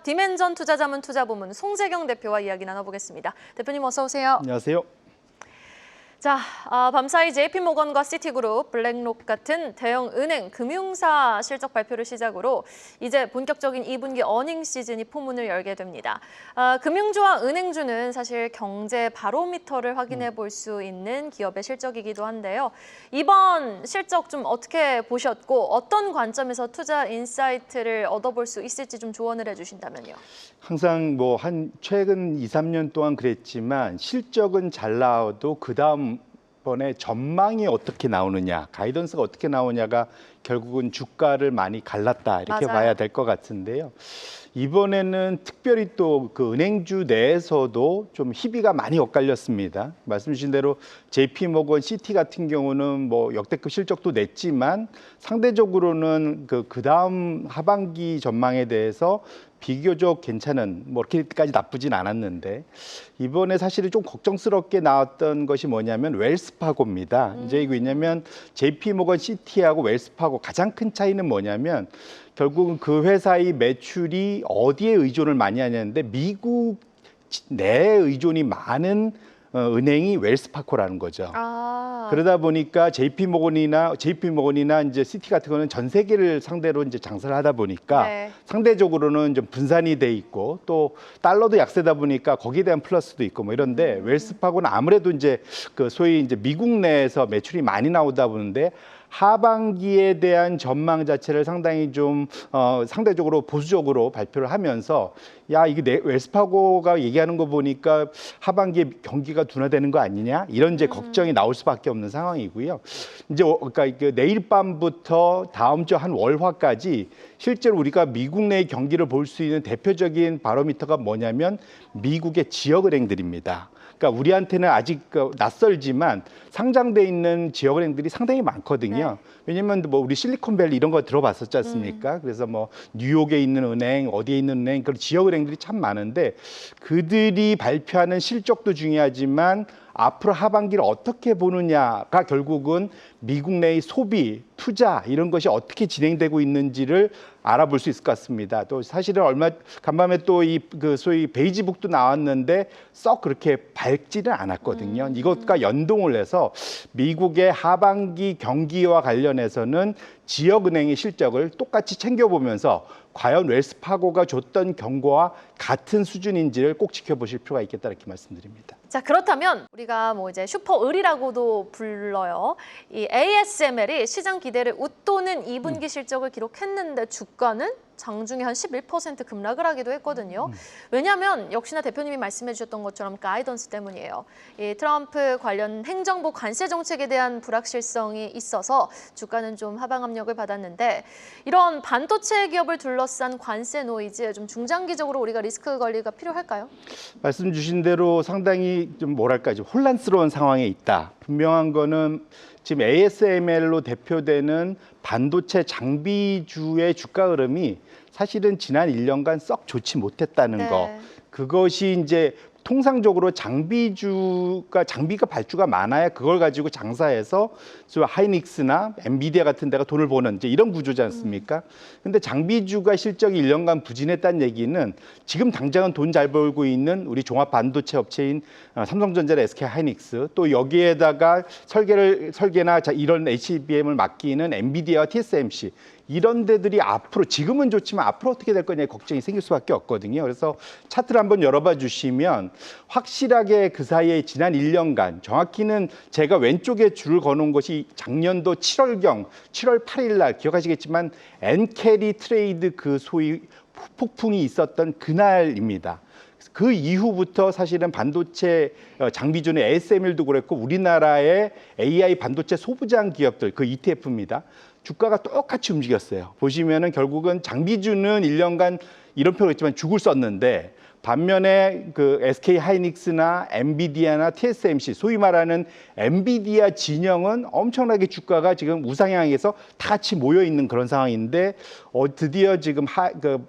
디멘전 투자자문 투자부문 송재경 대표와 이야기 나눠보겠습니다. 대표님 어서 오세요. 안녕하세요. 자, 밤사이 JP모건과 시티그룹, 블랙록 같은 대형 은행, 금융사 실적 발표를 시작으로 이제 본격적인 2분기 어닝 시즌이 포문을 열게 됩니다. 금융주와 은행주는 사실 경제 바로미터를 확인해 볼 수 있는 기업의 실적이기도 한데요. 이번 실적 좀 어떻게 보셨고 어떤 관점에서 투자 인사이트를 얻어볼 수 있을지 좀 조언을 해주신다면요. 항상 최근 2, 3년 동안 그랬지만 실적은 잘 나와도 그다음 번에 전망이 어떻게 나오느냐, 가이던스가 어떻게 나오냐가 결국은 주가를 많이 갈랐다 이렇게 맞아요. 봐야 될 것 같은데요. 이번에는 특별히 또 그 은행주 내에서도 좀 희비가 많이 엇갈렸습니다. 말씀 주신 대로 JP모건, 시티 같은 경우는 뭐 역대급 실적도 냈지만 상대적으로는 그다음 하반기 전망에 대해서 비교적 괜찮은, 뭐 그렇게까지 나쁘진 않았는데 이번에 사실은 좀 걱정스럽게 나왔던 것이 뭐냐면 웰스파고입니다. 이제 이거 왜냐면 JP모건 시티하고 웰스파고 가장 큰 차이는 뭐냐면 결국은 그 회사의 매출이 어디에 의존을 많이 하냐는데 미국 내에 의존이 많은 은행이 웰스파코라는 거죠. 그러다 보니까 JP모건이나 이제 시티 같은 거는 전 세계를 상대로 이제 장사를 하다 보니까 네. 상대적으로는 좀 분산이 돼 있고 또 달러도 약세다 보니까 거기에 대한 플러스도 있고 뭐 이런데 웰스파고는 아무래도 이제 그 소위 이제 미국 내에서 매출이 많이 나오다 보는데 하반기에 대한 전망 자체를 상당히 좀 상대적으로 보수적으로 발표를 하면서 야 이게 웰스파고가 얘기하는 거 보니까 하반기에 경기가 둔화되는 거 아니냐 이런 이제 걱정이 나올 수밖에 없는 상황이고요. 이제 그러니까 내일 밤부터 다음 주 한 월화까지 실제로 우리가 미국 내의 경기를 볼 수 있는 대표적인 바로미터가 뭐냐면 미국의 지역은행들입니다. 그러니까 우리한테는 아직 낯설지만 상장돼 있는 지역은행들이 상당히 많거든요. 네. 왜냐면 뭐 우리 실리콘밸리 이런 거 들어봤었지 않습니까? 그래서 뭐 뉴욕에 있는 은행, 어디에 있는 은행, 그런 지역은행들이 참 많은데 그들이 발표하는 실적도 중요하지만 앞으로 하반기를 어떻게 보느냐가 결국은 미국 내의 소비, 투자 이런 것이 어떻게 진행되고 있는지를 알아볼 수 있을 것 같습니다. 또 사실은 얼마 간밤에 또 그 소위 베이지북도 나왔는데 썩 그렇게 밝지는 않았거든요. 이것과 연동을 해서 미국의 하반기 경기와 관련해서는 지역은행의 실적을 똑같이 챙겨보면서 과연 웰스파고가 줬던 경고와 같은 수준인지를 꼭 지켜보실 필요가 있겠다 이렇게 말씀드립니다. 자, 그렇다면 우리가 뭐 이제 슈퍼을이라고도 불러요. 이 ASML이 시장 기대를 웃도는 2분기 실적을 기록했는데 주가는 장중에 한 11% 급락을 하기도 했거든요. 왜냐하면 역시나 대표님이 말씀해 주셨던 것처럼 가이던스 때문이에요. 이 트럼프 관련 행정부 관세 정책에 대한 불확실성이 있어서 주가는 좀 하방 압력을 받았는데 이런 반도체 기업을 둘러싼 관세 노이즈 좀 중장기적으로 우리가 리스크 관리가 필요할까요? 말씀 주신 대로 상당히 좀 뭐랄까 좀 혼란스러운 상황에 있다. 분명한 거는 지금 ASML로 대표되는 반도체 장비주의 주가 흐름이 사실은 지난 1년간 썩 좋지 못했다는 네. 거. 그것이 이제 통상적으로 장비가 발주가 많아야 그걸 가지고 장사해서 하이닉스나 엔비디아 같은 데가 돈을 버는 이제 이런 구조지 않습니까? 근데 장비주가 실적이 1년간 부진했다는 얘기는 지금 당장은 돈 잘 벌고 있는 우리 종합 반도체 업체인 삼성전자나 SK 하이닉스 또 여기에다가 설계나 이런 HBM을 맡기는 엔비디아와 TSMC 이런 데들이 앞으로 지금은 좋지만 앞으로 어떻게 될 거냐 걱정이 생길 수밖에 없거든요. 그래서 차트를 한번 열어봐 주시면 확실하게 그 사이에 지난 1년간 정확히는 제가 왼쪽에 줄을 거놓은 것이 작년도 7월 8일 날 기억하시겠지만 엔캐리 트레이드 그 소위 폭풍이 있었던 그날입니다. 그 이후부터 사실은 반도체 장비주는 ASML도 그랬고 우리나라의 AI 반도체 소부장 기업들 그 ETF입니다. 주가가 똑같이 움직였어요. 보시면은 결국은 장비주는 1년간 이런 표현을 했지만 죽을 썼는데 반면에 그 SK 하이닉스나 엔비디아나 TSMC, 소위 말하는 엔비디아 진영은 엄청나게 주가가 지금 우상향에서 다 같이 모여 있는 그런 상황인데 드디어 지금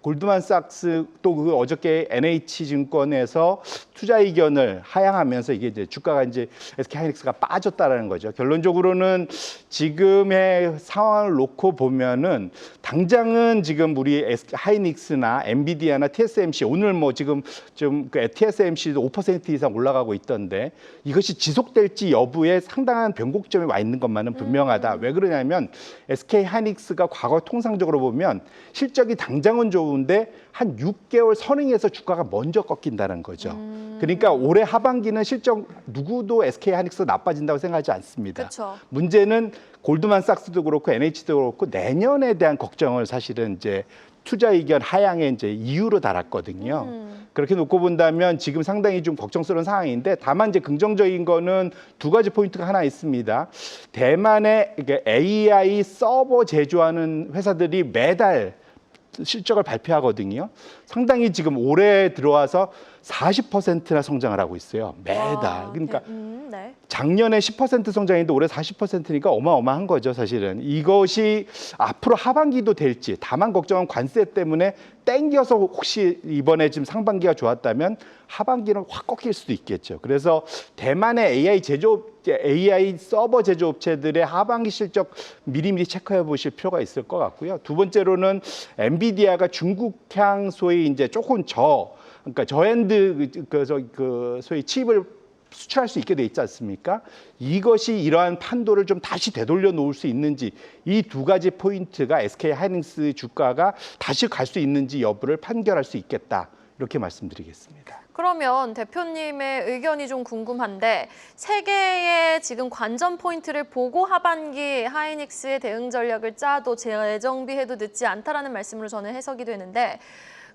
골드만삭스 또 그 어저께 NH증권에서 투자 의견을 하향하면서 이게 이제 주가가 이제 SK 하이닉스가 빠졌다라는 거죠. 결론적으로는 지금의 상황을 놓고 보면은 당장은 지금 우리 SK 하이닉스나 엔비디아나 TSMC 오늘 뭐 지금 좀 그 TSMC도 5% 이상 올라가고 있던데 이것이 지속될지 여부에 상당한 변곡점이 와 있는 것만은 분명하다. 왜 그러냐면 SK 하이닉스가 과거 통상적으로 보면 실적이 당장은 좋은데 한 6개월 선행해서 주가가 먼저 꺾인다는 거죠. 그러니까 올해 하반기는 실적 누구도 SK 하이닉스 나빠진다고 생각하지 않습니다. 그쵸. 문제는 골드만삭스도 그렇고 NH도 그렇고 내년에 대한 걱정을 사실은 이제 투자 의견 하향의 이제 이유로 달았거든요. 그렇게 놓고 본다면 지금 상당히 좀 걱정스러운 상황인데 다만 이제 긍정적인 거는 두 가지 포인트가 하나 있습니다. 대만의 AI 서버 제조하는 회사들이 매달 실적을 발표하거든요. 상당히 지금 올해 들어와서 40%나 성장을 하고 있어요. 매달. 그러니까 네. 작년에 10% 성장인데 올해 40%니까 어마어마한 거죠, 사실은. 이것이 앞으로 하반기도 될지, 다만 걱정은 관세 때문에 땡겨서 혹시 이번에 지금 상반기가 좋았다면 하반기는 확 꺾일 수도 있겠죠. 그래서 대만의 AI 서버 제조업체들의 하반기 실적 미리미리 체크해 보실 필요가 있을 것 같고요. 두 번째로는 엔비디아가 중국향 소위 이제 조금 그러니까 저엔드 소위 칩을 수출할 수 있게 돼 있지 않습니까? 이것이 이러한 판도를 좀 다시 되돌려 놓을 수 있는지 이 두 가지 포인트가 SK 하이닉스 주가가 다시 갈 수 있는지 여부를 판결할 수 있겠다. 이렇게 말씀드리겠습니다. 그러면 대표님의 의견이 좀 궁금한데 세 개의 지금 관전 포인트를 보고 하반기 하이닉스의 대응 전략을 짜도 재정비해도 늦지 않다라는 말씀으로 저는 해석이 되는데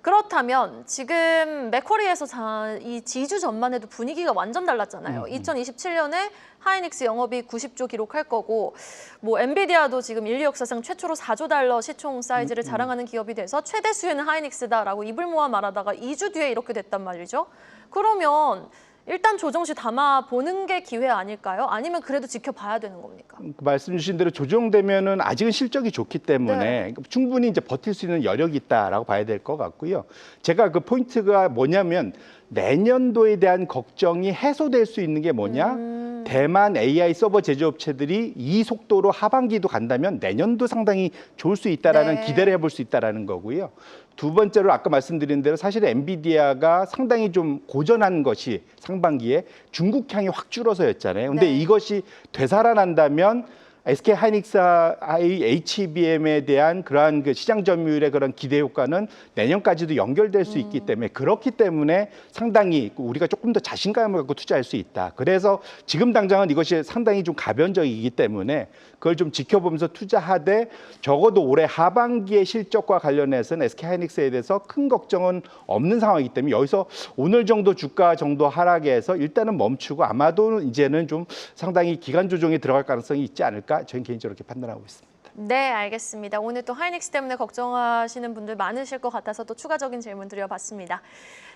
그렇다면 지금 맥쿼리에서 이 지주 전만 해도 분위기가 완전 달랐잖아요. 2027년에 하이닉스 영업이익 90조 기록할 거고 뭐 엔비디아도 지금 인류 역사상 최초로 4조 달러 시총 사이즈를 자랑하는 기업이 돼서 최대 수혜는 하이닉스다라고 입을 모아 말하다가 2주 뒤에 이렇게 됐단 말이죠. 그러면 일단 조정시 담아보는 게 기회 아닐까요? 아니면 그래도 지켜봐야 되는 겁니까? 말씀 주신 대로 조정되면은 아직은 실적이 좋기 때문에 충분히 이제 버틸 수 있는 여력이 있다라고 봐야 될 것 같고요. 제가 그 포인트가 뭐냐면 내년도에 대한 걱정이 해소될 수 있는 게 뭐냐? 대만 AI 서버 제조업체들이 이 속도로 하반기도 간다면 내년도 상당히 좋을 수 있다라는 기대를 해볼 수 있다라는 거고요. 두 번째로 아까 말씀드린 대로 사실 엔비디아가 상당히 좀 고전한 것이 상반기에 중국향이 확 줄어서였잖아요. 근데 이것이 되살아난다면 SK 하이닉스 HBM에 대한 그러한 그 시장 점유율의 그런 기대 효과는 내년까지도 연결될 수 있기 때문에 그렇기 때문에 상당히 우리가 조금 더 자신감을 갖고 투자할 수 있다. 그래서 지금 당장은 이것이 상당히 좀 가변적이기 때문에 그걸 좀 지켜보면서 투자하되 적어도 올해 하반기의 실적과 관련해서는 SK 하이닉스에 대해서 큰 걱정은 없는 상황이기 때문에 여기서 오늘 정도 주가 정도 하락에서 일단은 멈추고 아마도 이제는 좀 상당히 기간 조정에 들어갈 가능성이 있지 않을까 저는 개인적으로 이렇게 판단하고 있습니다. 네, 알겠습니다. 오늘 또 하이닉스 때문에 걱정하시는 분들 많으실 것 같아서 또 추가적인 질문 드려봤습니다.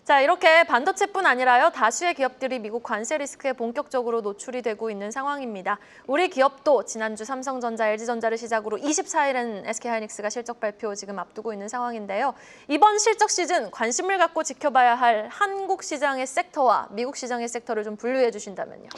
자, 이렇게 반도체뿐 아니라요. 다수의 기업들이 미국 관세 리스크에 본격적으로 노출이 되고 있는 상황입니다. 우리 기업도 지난주 삼성전자, LG전자를 시작으로 24일엔 SK하이닉스가 실적 발표 지금 앞두고 있는 상황인데요. 이번 실적 시즌 관심을 갖고 지켜봐야 할 한국 시장의 섹터와 미국 시장의 섹터를 좀 분류해 주신다면요.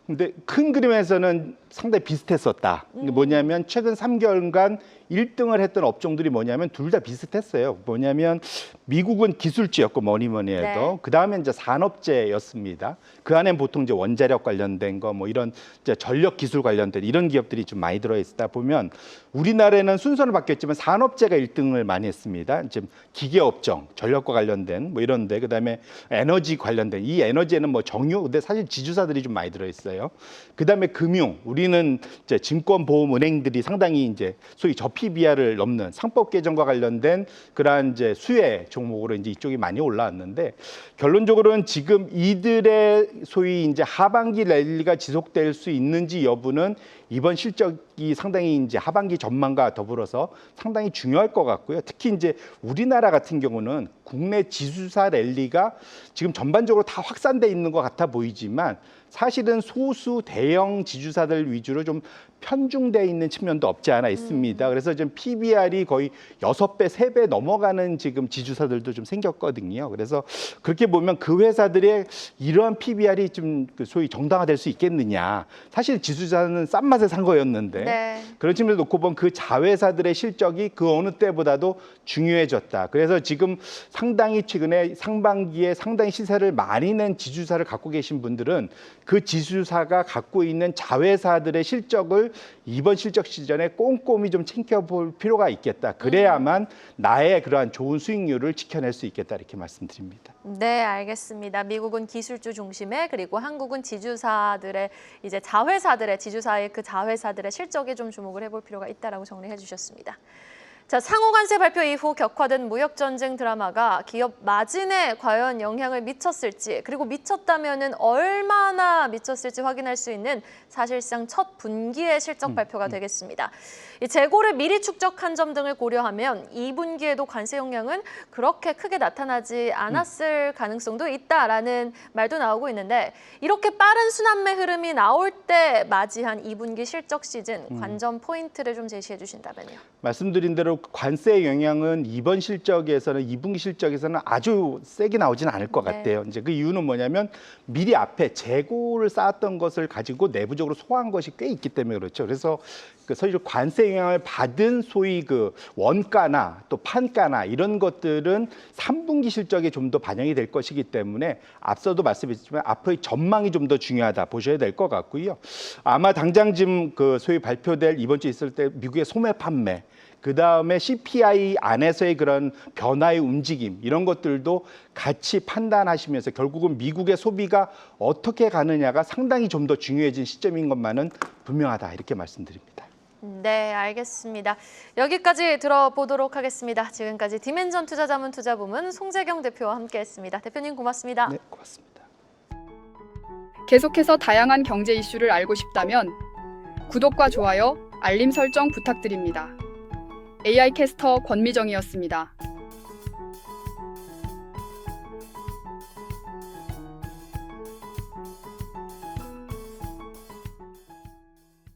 근데 큰 그림에서는 상당히 비슷했었다. 뭐냐면 최근 3개월간 1등을 했던 업종들이 뭐냐면 둘 다 비슷했어요. 뭐냐면 미국은 기술주였고 뭐니 해도 그다음에 이제 산업재였습니다. 그 안에 보통 이제 원자력 관련된 거 뭐 이런 이제 전력 기술 관련된 이런 기업들이 좀 많이 들어 있다 보면 우리나라에는 순서는 바뀌었지만 산업재가 1등을 많이 했습니다. 지금 기계 업종, 전력과 관련된 뭐 이런데 그다음에 에너지 관련된 이 에너지에는 뭐 정유 근데 사실 지주사들이 좀 많이 들어 있어요. 그다음에 금융 우리는 이제 증권 보험 은행들이 상당히 이제 소위 저PBR을 넘는 상법 개정과 관련된 그러한 이제 수혜 종목으로 이제 이쪽이 많이 올라왔는데 결론적으로는 지금 이들의 소위 이제 하반기 랠리가 지속될 수 있는지 여부는 이번 실적 이 상당히 이제 하반기 전망과 더불어서 상당히 중요할 것 같고요. 특히 이제 우리나라 같은 경우는 국내 지수사 랠리가 지금 전반적으로 다 확산돼 있는 것 같아 보이지만 사실은 소수 대형 지주사들 위주로 좀 편중돼 있는 측면도 없지 않아 있습니다. 그래서 지금 PBR이 거의 6배, 3배 넘어가는 지금 지주사들도 좀 생겼거든요. 그래서 그렇게 보면 그 회사들의 이러한 PBR이 좀 소위 정당화될 수 있겠느냐. 사실 지주사는 싼 맛에 산 거였는데 네. 그런 측면을 놓고 보면 그 자회사들의 실적이 그 어느 때보다도 중요해졌다. 그래서 지금 상당히 최근에 상반기에 상당히 시세를 많이 낸 지주사를 갖고 계신 분들은 그 지주사가 갖고 있는 자회사들의 실적을 이번 실적 시즌에 꼼꼼히 좀 챙겨볼 필요가 있겠다. 그래야만 나의 그러한 좋은 수익률을 지켜낼 수 있겠다. 이렇게 말씀드립니다. 네, 알겠습니다. 미국은 기술주 중심에 그리고 한국은 지주사들의 이제 자회사들의 지주사의 그 자회사들의 실적에 좀 주목을 해볼 필요가 있다라고 정리해 주셨습니다. 자, 상호관세 발표 이후 격화된 무역전쟁 드라마가 기업 마진에 과연 영향을 미쳤을지 그리고 미쳤다면은 얼마나 미쳤을지 확인할 수 있는 사실상 첫 분기의 실적 발표가 되겠습니다. 이 재고를 미리 축적한 점 등을 고려하면 2분기에도 관세 영향은 그렇게 크게 나타나지 않았을 가능성도 있다라는 말도 나오고 있는데 이렇게 빠른 순환매 흐름이 나올 때 맞이한 2분기 실적 시즌 관전 포인트를 좀 제시해 주신다면요. 말씀드린 대로 관세 영향은 이번 실적에서는 2분기 실적에서는 아주 세게 나오지는 않을 것 네. 같아요. 이제 그 이유는 뭐냐면 미리 앞에 재고를 쌓았던 것을 가지고 내부적으로 소화한 것이 꽤 있기 때문에 그렇죠. 그래서 그 소위 관세 영향을 받은 소위 그 원가나 또 판가나 이런 것들은 3분기 실적에 좀 더 반영이 될 것이기 때문에 앞서도 말씀드렸지만 앞으로의 전망이 좀 더 중요하다 보셔야 될 것 같고요. 아마 당장 지금 그 소위 발표될 이번 주에 있을 때 미국의 소매 판매 그 다음에 CPI 안에서의 그런 변화의 움직임 이런 것들도 같이 판단하시면서 결국은 미국의 소비가 어떻게 가느냐가 상당히 좀 더 중요해진 시점인 것만은 분명하다 이렇게 말씀드립니다. 네, 알겠습니다. 여기까지 들어보도록 하겠습니다. 지금까지 디멘전 투자자문투자부문 송재경 대표와 함께했습니다. 대표님 고맙습니다. 네, 고맙습니다. 계속해서 다양한 경제 이슈를 알고 싶다면 구독과 좋아요, 알림 설정 부탁드립니다. AI 캐스터 권미정이었습니다.